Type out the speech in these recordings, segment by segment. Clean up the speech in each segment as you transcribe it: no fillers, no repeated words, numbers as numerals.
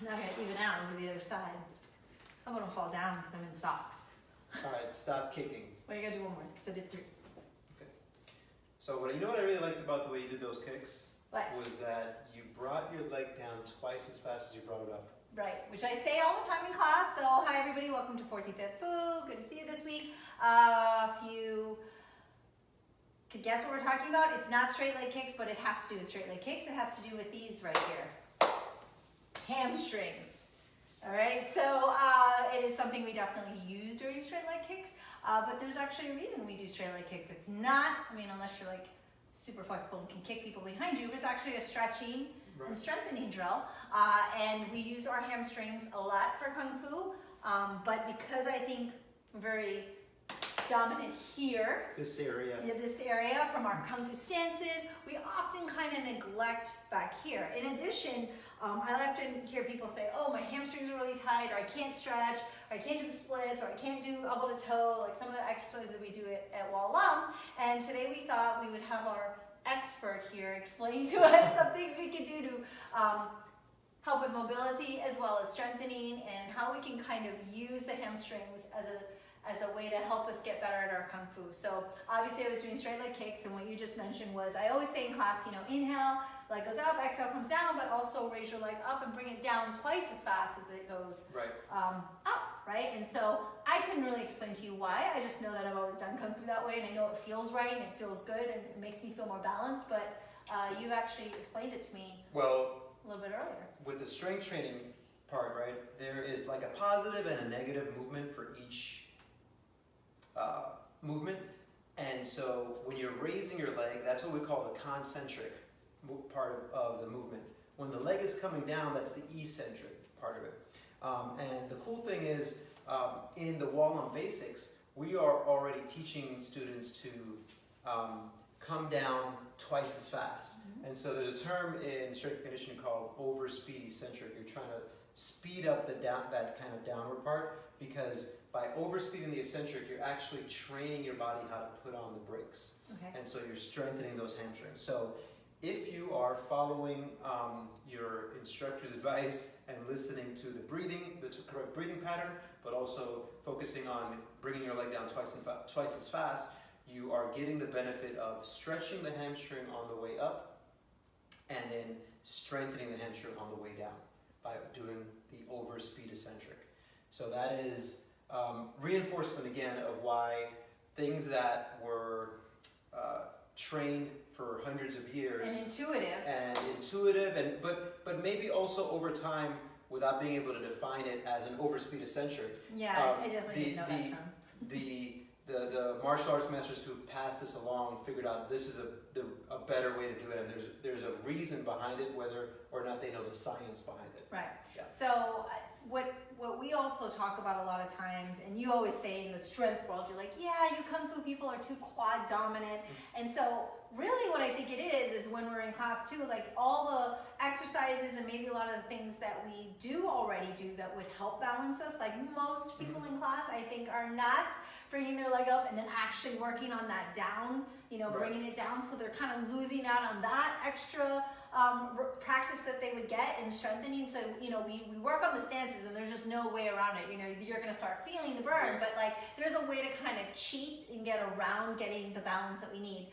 Now I'm going to even out and do the other side. I want to fall down because I'm in socks. All right, stop kicking. Well, you got to do one more because I did 3. Okay. So you know what I really liked about the way you did those kicks? What? Was that you brought your leg down twice as fast as you brought it up. Right, which I say all the time in class. So hi everybody, welcome to 45th Fu. Good to see you this week. If you could guess what we're talking about, it's not straight leg kicks, but it has to do with straight leg kicks. It has to do with these right here. Hamstrings. All right, so it is something we definitely use during straight leg kicks, but there's actually a reason we do straight leg kicks. It's not, I mean, unless you're like super flexible and can kick people behind you, it's actually a stretching and strengthening drill, and we use our hamstrings a lot for Kung Fu, but because I think we're very dominant here, this area from our Kung Fu stances, we often kind of neglect back here. In addition, I often hear people say, oh, my hamstrings are really tight, or I can't stretch, or I can't do the splits, or I can't do elbow to toe, like some of the exercises we do at Wah Lum. And today we thought we would have our expert here explain to us some things we can do to help with mobility as well as strengthening, and how we can kind of use the hamstrings as a way to help us get better at our Kung Fu. So obviously I was doing straight leg kicks, and what you just mentioned was, I always say in class, you know, inhale, leg goes up, exhale comes down, but also raise your leg up and bring it down twice as fast as it goes up, right? And so I couldn't really explain to you why. I just know that I've always done Kung Fu that way, and I know it feels right, and it feels good, and it makes me feel more balanced, but you actually explained it to me a little bit earlier. With the strength training part, right, there is like a positive and a negative movement for each movement. And so when you're raising your leg, that's what we call the concentric part of the movement. When the leg is coming down, that's the eccentric part of it. And the cool thing is, in the Wah Lum basics, we are already teaching students to come down twice as fast. And so there's a term in strength conditioning called overspeed eccentric. You're trying to speed up that kind of downward part, because by overspeeding the eccentric, you're actually training your body how to put on the brakes. Okay. And so you're strengthening those hamstrings. So if you are following your instructor's advice and listening to the correct breathing pattern, but also focusing on bringing your leg down twice as fast, you are getting the benefit of stretching the hamstring on the way up, and then strengthening the hamstring on the way down by doing the overspeed eccentric. So that is reinforcement again of why things that were trained for hundreds of years and intuitive, but maybe also over time, without being able to define it as an overspeed eccentric. Yeah, I definitely didn't know that term. The martial arts masters who passed this along figured out this is a better way to do it, and there's a reason behind it, whether or not they know the science behind it. Right. Yeah. So what we also talk about a lot of times, and you always say in the strength world, you're like, yeah, you Kung Fu people are too quad dominant. And so really what I think it is when we're in class too, like all the exercises and maybe a lot of the things that we do already do that would help balance us, like most people in class, I think, are not bringing their leg up and then actually working on that down, you know, bringing it down. So they're kind of losing out on that extra practice that they would get in strengthening. So, you know, we work on the stances, and there's just no way around it. You know, you're going to start feeling the burn, but like there's a way to kind of cheat and get around getting the balance that we need.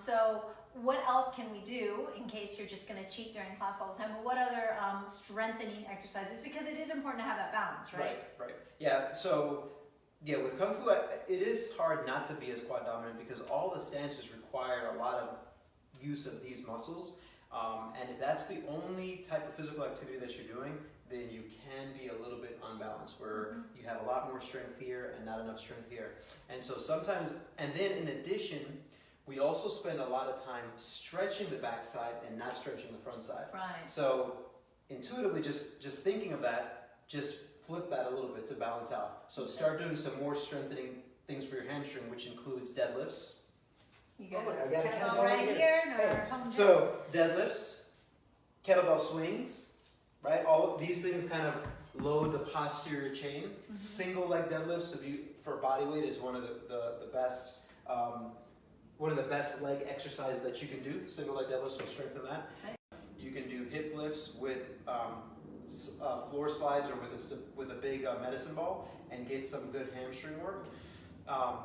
So what else can we do in case you're just going to cheat during class all the time? But what other strengthening exercises? Because it is important to have that balance, right? Right. Yeah. So yeah, with Kung Fu, it is hard not to be as quad dominant, because all the stances require a lot of use of these muscles. And if that's the only type of physical activity that you're doing, then you can be a little bit unbalanced, where you have a lot more strength here and not enough strength here. And so sometimes, and then in addition, we also spend a lot of time stretching the back side and not stretching the front side. Right. So intuitively, just thinking of that, just flip that a little bit to balance out. So start doing some more strengthening things for your hamstring, which includes deadlifts. You got I got a kettlebell right here. So deadlifts, kettlebell swings, right? All of these things kind of load the posterior chain. Single leg deadlifts, for body weight, is one of the best. One of the best leg exercises that you can do. Single leg deadlifts will strengthen that. You can do hip lifts with floor slides or with a big medicine ball and get some good hamstring work. Oh,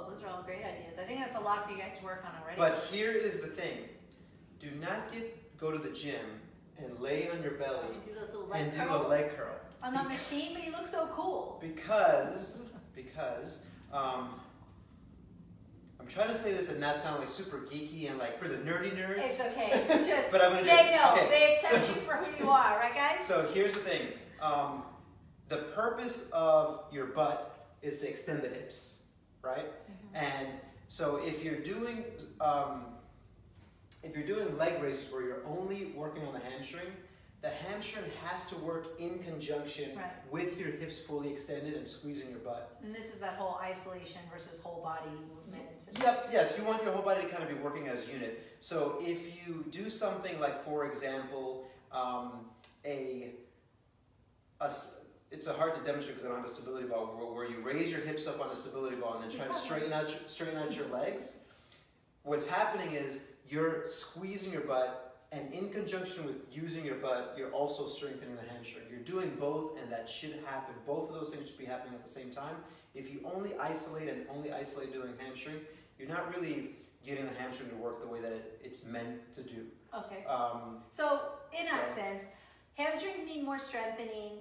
those are all great ideas. I think that's a lot for you guys to work on already. But here is the thing. Do not go to the gym and lay on your belly do those little and leg do a curls leg curl. on that machine, but you look so cool. Because I'm trying to say this and not sound like super geeky and like for the nerdy nerds. It's okay. Just but I'm gonna they know. Okay, they accept you for who you are, right, guys? So here's the thing. The purpose of your butt is to extend the hips, right? Mm-hmm. And so if you're doing leg raises where you're only working on the hamstring has to work in conjunction with your hips fully extended and squeezing your butt. And this is that whole isolation versus whole body movement. Yep, yes, you want your whole body to kind of be working as a unit. So if you do something like, for example, it's hard to demonstrate because I don't have a stability ball, where you raise your hips up on a stability ball and then try to straighten out your legs. What's happening is you're squeezing your butt, and in conjunction with using your butt, you're also strengthening the hamstring. You're doing both, and that should happen. Both of those things should be happening at the same time. If you only isolate doing hamstring, you're not really getting the hamstring to work the way that it's meant to do. Okay. So in essence, hamstrings need more strengthening,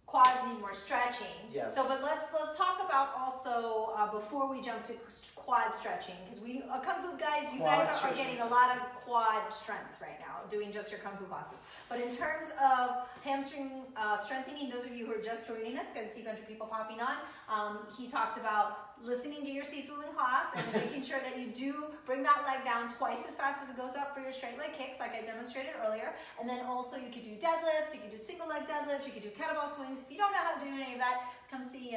quads need more stretching. Yes. So, but let's talk about also before we jump to quad stretching, because Kung Fu guys, you guys are getting a lot of quad strength right now, doing just your Kung Fu classes. But in terms of hamstring strengthening, those of you who are just joining us, because I see a bunch of people popping on, he talked about listening to your Sifu in class and making sure that you do bring that leg down twice as fast as it goes up for your straight leg kicks, like I demonstrated earlier. And then also you could do deadlifts, you could do single leg deadlifts, you could do kettlebell swings. If you don't know how to do any of that, come see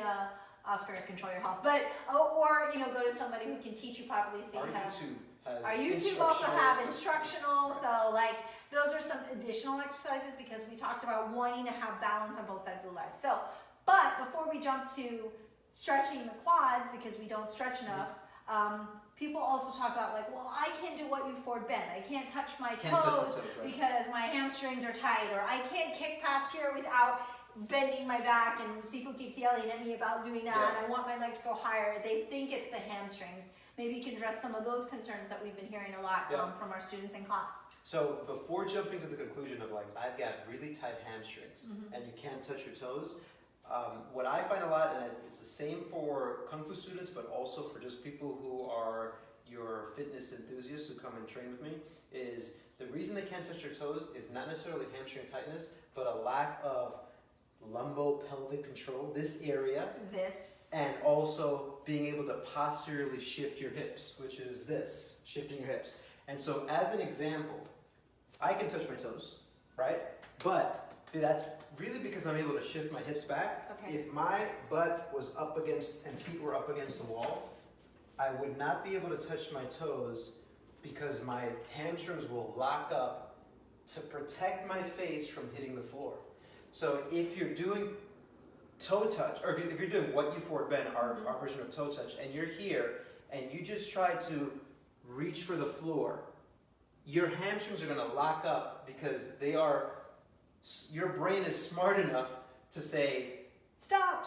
Oscar at Control Your Health. But or go to somebody who can teach you properly. So our YouTube also have instructional. So like those are some additional exercises because we talked about wanting to have balance on both sides of the leg. So, but before we jump to stretching the quads, because we don't stretch enough, people also talk about like, well, I can't do what you forward bend. I can't touch my toes because my hamstrings are tight, or I can't kick past here without bending my back, and Sifu keeps yelling at me about doing that, and I want my leg to go higher. They think it's the hamstrings. Maybe you can address some of those concerns that we've been hearing a lot from our students in class. So before jumping to the conclusion of like, I've got really tight hamstrings and you can't touch your toes, what I find a lot, and it's the same for Kung Fu students, but also for just people who are your fitness enthusiasts who come and train with me, is the reason they can't touch their toes is not necessarily hamstring tightness, but a lack of lumbo-pelvic control, this area, and also being able to posteriorly shift your hips, which is this, shifting your hips. And so as an example, I can touch my toes, right? But that's really because I'm able to shift my hips back. Okay. If my butt was up against and feet were up against the wall, I would not be able to touch my toes because my hamstrings will lock up to protect my face from hitting the floor. So if you're doing toe touch, or if you're doing what you forward bend, our version of toe touch, and you're here and you just try to reach for the floor, your hamstrings are going to lock up because your brain is smart enough to say, stop,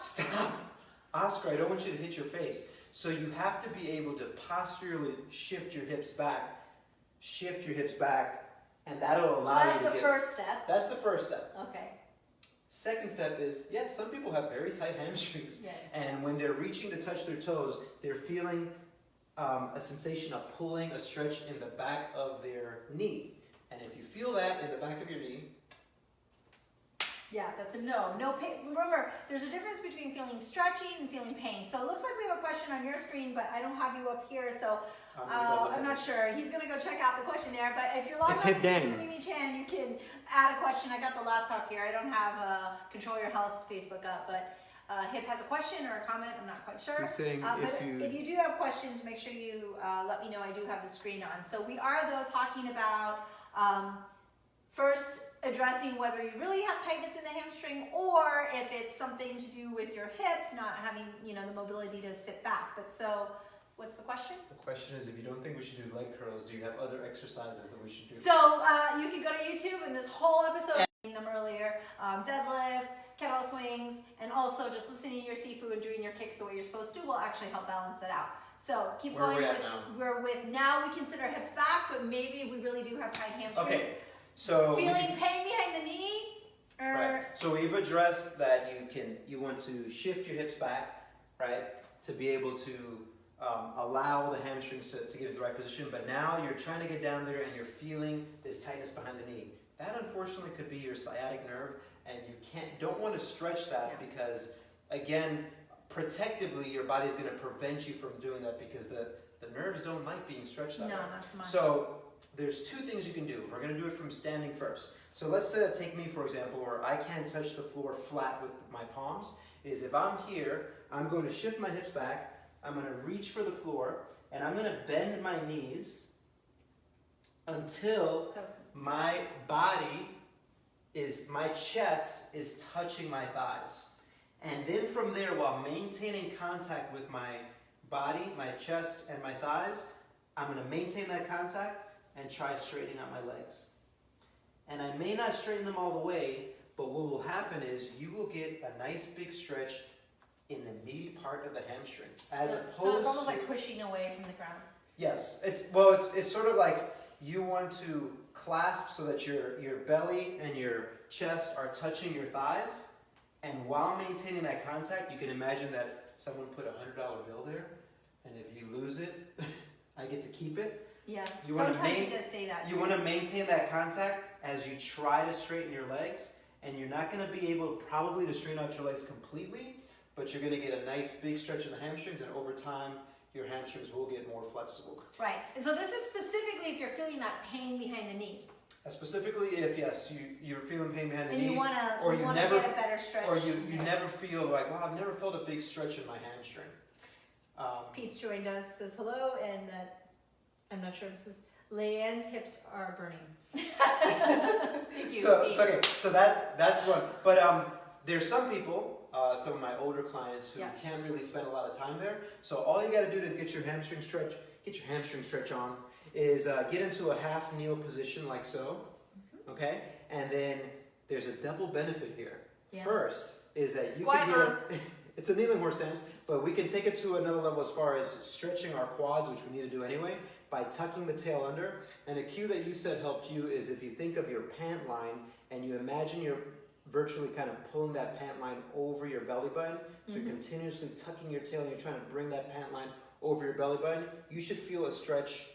Oscar, I don't want you to hit your face. So you have to be able to posteriorly shift your hips back, and that'll allow you to get... So that's the first step. That's the first step. Okay. Second step is, yes, some people have very tight hamstrings. Yes. And when they're reaching to touch their toes, they're feeling a sensation of pulling, a stretch in the back of their knee. And if you feel that in the back of your knee... Yeah, that's a no. No pain. Remember, there's a difference between feeling stretching and feeling pain. So it looks like we have a question on your screen, but I don't have you up here, so I'm not sure. He's going to go check out the question there. But if you're logged on to Sifu Mimi Chan, you can add a question. I got the laptop here. I don't have Control Your Health Facebook up, but Hip has a question or a comment. I'm not quite sure. He's saying if you do have questions, make sure you let me know. I do have the screen on. So we are, though, talking about first addressing whether you really have tightness in the hamstring or if it's something to do with your hips not having, the mobility to sit back. But so, what's the question? The question is, if you don't think we should do leg curls, do you have other exercises that we should do? So you can go to YouTube and this whole episode, them earlier. earlier, deadlifts, kettlebell swings, and also just listening to your Sifu and doing your kicks the way you're supposed to will actually help balance that out. So keep Where going. are we at now? We're with now we consider hips back, but maybe we really do have tight hamstrings. Okay, so Feeling pain behind the knee? right. So we've addressed that you want to shift your hips back, right, to be able to allow the hamstrings to get in the right position. But now you're trying to get down there and you're feeling this tightness behind the knee. That unfortunately could be your sciatic nerve, and you don't want to stretch that because, again, protectively your body's going to prevent you from doing that because the nerves don't like being stretched that way. No, not so much. So there's two things you can do. We're going to do it from standing first. So let's take me, for example, where I can't touch the floor flat with my palms, is if I'm here, I'm going to shift my hips back, I'm going to reach for the floor, and I'm going to bend my knees until my chest is touching my thighs. And then from there, while maintaining contact with my body, my chest, and my thighs, I'm going to maintain that contact and try straightening out my legs. And I may not straighten them all the way, but what will happen is you will get a nice big stretch in the meaty part of the hamstring. So it's almost like pushing away from the ground. Yes, it's sort of like you want to clasp so that your belly and your chest are touching your thighs, and while maintaining that contact, you can imagine that someone put a $100 bill there, and if you lose it, I get to keep it. Yeah, Sometimes it does say that. You want to maintain that contact as you try to straighten your legs, and you're not going to be able probably to straighten out your legs completely, but you're going to get a nice big stretch in the hamstrings, and over time, your hamstrings will get more flexible. Right, and so this is specifically if you're feeling that pain behind the knee. Specifically if, yes, you're feeling pain behind the and knee, you wanna never get a better stretch. or you never feel like, wow, I've never felt a big stretch in my hamstring. Pete's joined us, says hello, and I'm not sure if this is Leanne's hips are burning. Thank you, Pete. Okay, so that's one. But there's some people, some of my older clients who can't really spend a lot of time there. So all you got to do to get your hamstring stretch on is get into a half kneel position like so, okay? And then there's a double benefit here. Yeah. First is that you can get it's a kneeling horse stance, but we can take it to another level as far as stretching our quads, which we need to do anyway, by tucking the tail under. And a cue that you said helped you is if you think of your pant line and you imagine you're virtually kind of pulling that pant line over your belly button, so you're continuously tucking your tail and you're trying to bring that pant line over your belly button, you should feel a stretch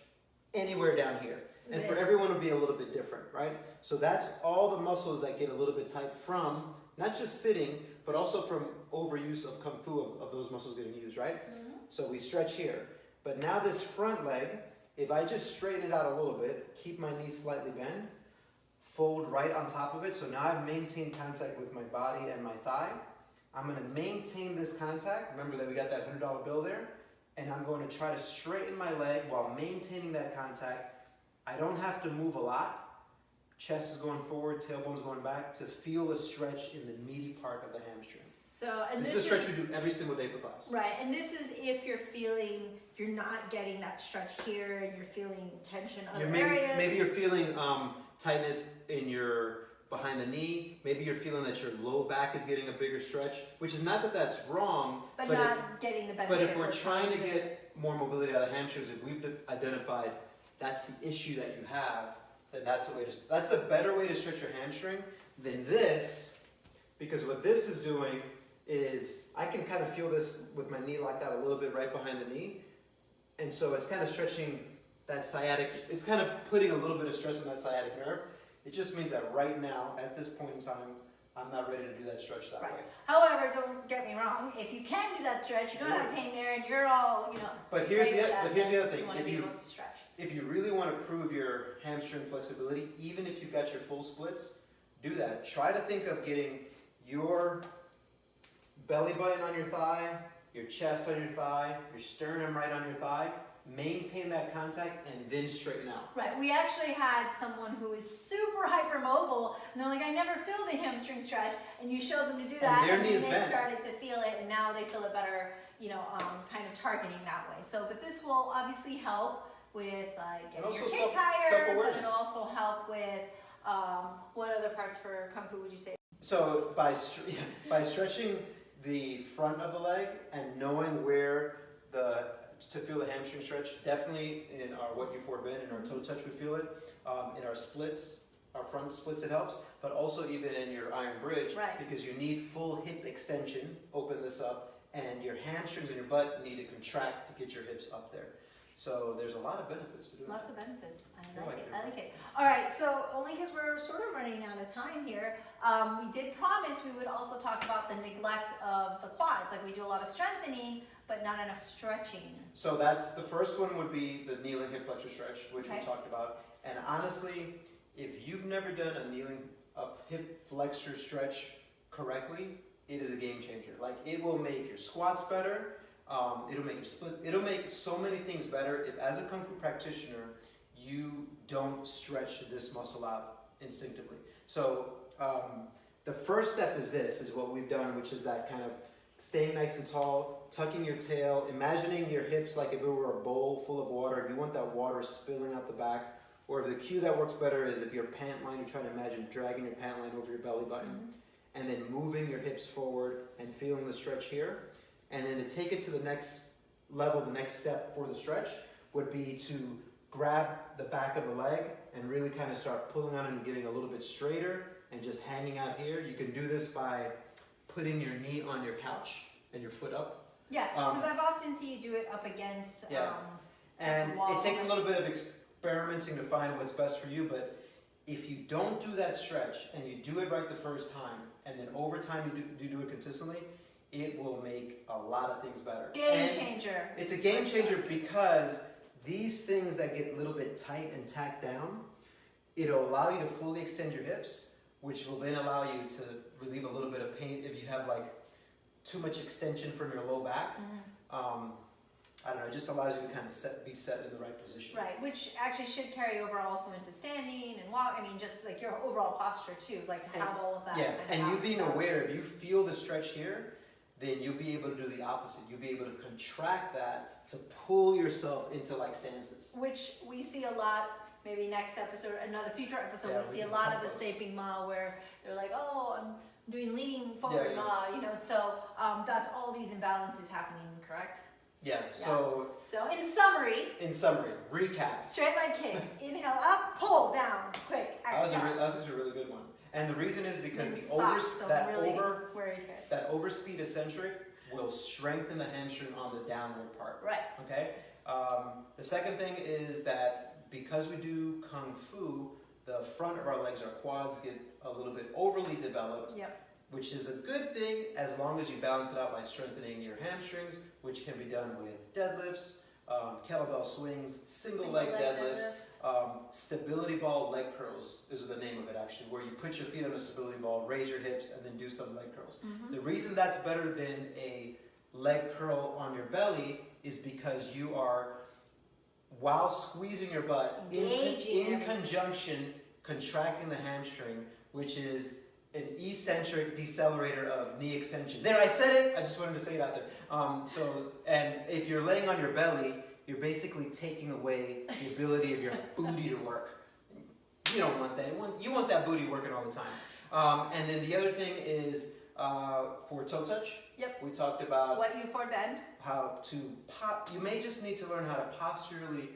anywhere down here. And for everyone it'll be a little bit different, right? So that's all the muscles that get a little bit tight from not just sitting, but also from overuse of Kung Fu of those muscles getting used, right? So we stretch here. But now this front leg, if I just straighten it out a little bit, keep my knees slightly bent, fold right on top of it. So now I've maintained contact with my body and my thigh. I'm going to maintain this contact. Remember that we got that $100 bill there. And I'm going to try to straighten my leg while maintaining that contact. I don't have to move a lot. Chest is going forward, tailbone's going back to feel a stretch in the meaty part of the hamstring. So, and this is a stretch we do every single day for class. Right, and this is if you're not getting that stretch here and you're feeling tension other areas. Maybe you're feeling tightness in your behind the knee. Maybe you're feeling that your low back is getting a bigger stretch, which is not that that's wrong. But not getting the benefit. But if we're trying to get more mobility out of the hamstrings, if we've identified that's the issue that you have, then that's a better way to stretch your hamstring than this, because what this is doing is I can kind of feel this with my knee locked out a little bit right behind the knee, and so it's kind of stretching that sciatic, it's kind of putting a little bit of stress on that sciatic nerve. It just means that right now, at this point in time, I'm not ready to do that stretch that way. However, don't get me wrong, if you can do that stretch, you don't have pain there and you're all, But here's the other thing. You want to be able to stretch. If you really want to prove your hamstring flexibility, even if you've got your full splits, do that. Try to think of getting your belly button on your thigh, your chest on your thigh, your sternum right on your thigh. Maintain that contact and then straighten out. Right. We actually had someone who is super hypermobile, and they're like, I never feel the hamstring stretch, and you showed them to do that, and then they started to feel it, and now they feel it better, kind of targeting that way. So, but this will obviously help with getting your kids higher, but it'll also help with What other parts for Kung Fu would you say? So by stretching the front of the leg and knowing where to feel the hamstring stretch, definitely in our what you forbid, in our toe touch we feel it, in our splits, our front splits it helps, but also even in your iron bridge, Right. because you need full hip extension, open this up, and your hamstrings and your butt need to contract to get your hips up there. So there's a lot of benefits to doing Lots that. of benefits. I I like like it. it. I like it. All right, so only because we're sort of running out of time here, we did promise we would also talk about the neglect of the quads. Like we do a lot of strengthening, but not enough stretching. So that's the first one would be the kneeling hip flexor stretch, which Okay. we talked about. And honestly, if you've never done a hip flexor stretch correctly, it is a game changer. Like it will make your squats better. It'll make your split. It'll make so many things better if, as a Kung Fu practitioner, you don't stretch this muscle out instinctively. So the first step is what we've done, which is that kind of staying nice and tall, tucking your tail, imagining your hips like if it were a bowl full of water. If you want that water spilling out the back, or if the cue that works better is if your pant line, you're trying to imagine dragging your pant line over your belly button, and then moving your hips forward and feeling the stretch here. And then to take it to the next level, the next step for the stretch would be to grab the back of the leg and really kind of start pulling on it and getting a little bit straighter and just hanging out here. You can do this by putting your knee on your couch and your foot up. Yeah, because I've often seen you do it up against And the wall. it takes a little bit of experimenting to find what's best for you, but if you don't do that stretch and you do it right the first time, and then over time you do it consistently, it will make a lot of things better. Game changer. It's a game changer because these things that get a little bit tight and tacked down, it'll allow you to fully extend your hips, which will then allow you to relieve a little bit of pain if you have like too much extension from your low back. I don't know, it just allows you to kind of be set in the right position. Right, which actually should carry over also into standing and walk. I mean, just like your overall posture too, like to have all of that. Yeah, kind of and you being balance out. aware, if you feel the stretch here, then you'll be able to do the opposite. You'll be able to contract that to pull yourself into like stances. Which we see a lot, maybe next episode, another future episode, Yeah, we we see a can lot talk of the about Saping Ma where they're like, oh, I'm doing leaning forward Yeah. Ma, you know, so that's all these imbalances happening, correct? Yeah, so So in summary, recap. straight leg kicks, inhale up, pull down, quick, That was exhale. a really good one. And the reason is because And the socks, so really worried here. that overspeed eccentric will strengthen the hamstring on the downward part. Right. Okay. The second thing is that because we do Kung Fu, the front of our legs, our quads get a little bit overly developed. Yep. Which is a good thing as long as you balance it out by strengthening your hamstrings, which can be done with deadlifts, kettlebell swings, single leg deadlifts, stability ball leg curls is the name of it actually, where you put your feet on a stability ball, raise your hips, and then do some leg curls. The reason that's better than a leg curl on your belly is because you are, while squeezing your butt, in conjunction, contracting the hamstring, which is an eccentric decelerator of knee extension. There, I said it. I just wanted to say it out there. And if you're laying on your belly, you're basically taking away the ability of your booty to work. You don't want that. You want that booty working all the time. And then the other thing is for toe touch. Yep. We talked about What you forward bend. how to pop. You may just need to learn how to posturally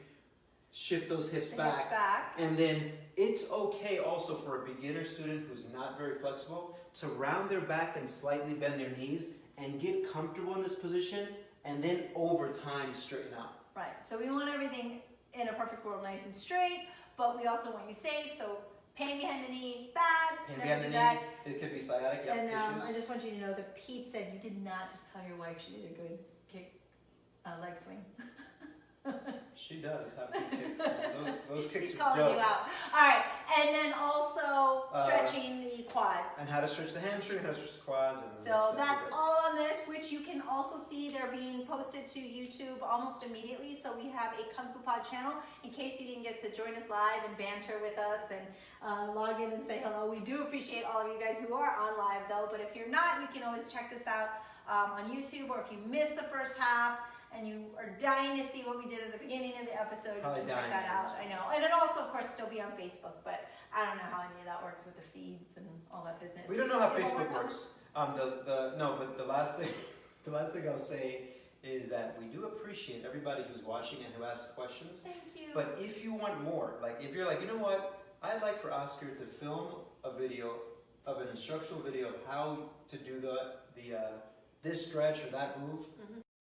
shift those hips The back. hips back. And then it's okay also for a beginner student who's not very flexible to round their back and slightly bend their knees and get comfortable in this position and then over time straighten out. Right. So we want everything in a perfect world nice and straight, but we also want you safe. So pain behind the knee, bad. Pain Never behind do the that. knee, it could be sciatic And I issues. just want you to know that Pete said you did not just tell your wife she did a good kick, leg swing. She does have good kicks. Those kicks He's are calling dope. you out. All right, and then also stretching the quads. And how to stretch the hamstring, how to stretch the quads. And So that's all on this, which you can also see they're being posted to YouTube almost immediately. So we have a Kung Fu Pod channel in case you didn't get to join us live and banter with us and log in and say hello. We do appreciate all of you guys who are on live though, but if you're not, you can always check this out on YouTube, or if you missed the first half, and you are dying to see what we did at the beginning of the episode, Probably you can check dying. that out. I know. And it'll also, of course, still be on Facebook, but I don't know how any of that works with the feeds and all that business. We don't know how It'll Facebook work on- works. But the last thing I'll say is that we do appreciate everybody who's watching and who asks questions. Thank you. But if you want more, like if you're like, you know what, I'd like for Oscar to film a video of an instructional video of how to do this stretch or that move.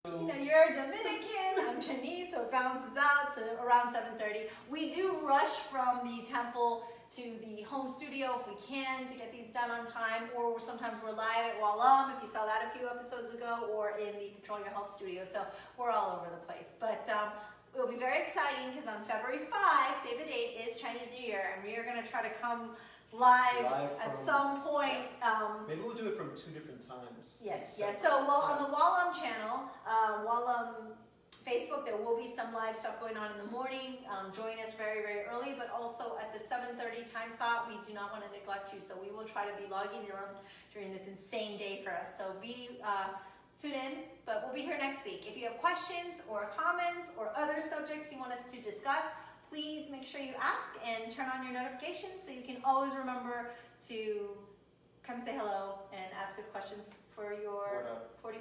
You know, you're Dominican, I'm Chinese, so it balances out to around 7:30. We do rush from the temple to the home studio if we can to get these done on time, or sometimes we're live at Wah Lum, if you saw that a few episodes ago, or in the Control Your Health studio, so we're all over the place. But it'll be very exciting because on February 5, save the date, is Chinese New Year, and we are going to try to come live at from- some point. Maybe we'll do it from 2 different times. Yes. So, well, on the Wah Lum channel, Wah Lum Facebook, there will be some live stuff going on in the morning. Join us very, very early, but also at the 7:30 time slot, we do not want to neglect you, so we will try to be logging you on during this insane day for us. So tune in, but we'll be here next week. If you have questions or comments or other subjects you want us to discuss, please make sure you ask and turn on your notifications so you can always remember to come say hello and ask us questions for your 40